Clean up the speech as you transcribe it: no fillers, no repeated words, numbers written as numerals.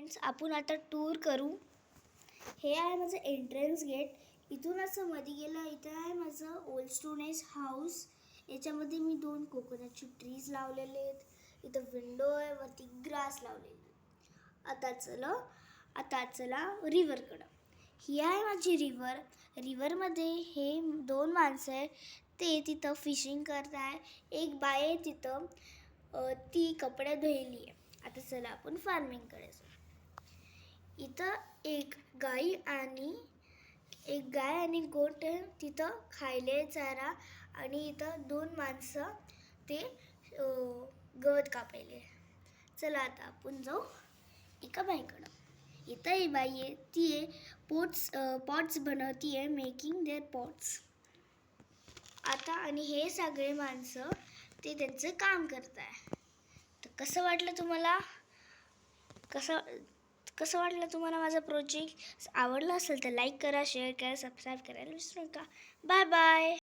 Friends, आपण आता tour करू. हे आहे माझं एंट्रन्स गेट. इथून असं मध्ये गेलं, इथं आहे माझं ओल्ड स्टोन एज हाऊस. याच्यामध्ये मी 2 कोकोनटची ट्रीज लावलेले आहेत. इथं विंडो आहे, वरती ग्रास लावलेली. आता चला रिव्हरकडं. ही आहे माझी रिव्हर. रिव्हरमध्ये हे 2 माणसं आहे, ते तिथं फिशिंग करत आहे. एक बाई आहे तिथं, ती कपडे धुयली आहे. आता चला आपण फार्मिंगकडे जाऊ. इथं एक गाय आणि गोट तिथं खायले चारा, आणि इथं 2 माणसं ते गवत कापायले. चला आता आपण जाऊ एका बाईकडं. इथं ही बाई आहे, ती आहे पॉट्स बनवती आहे, मेकिंग देअर पॉट्स. आता आणि हे सगळे माणसं ते त्यांचं काम करत आहे. तर कसं वाटलं तुम्हाला माझा प्रोजेक्ट? आवडला असेल तर लाईक करा, शेअर करा, सबस्क्राईब करायला विसरू नका. Bye bye.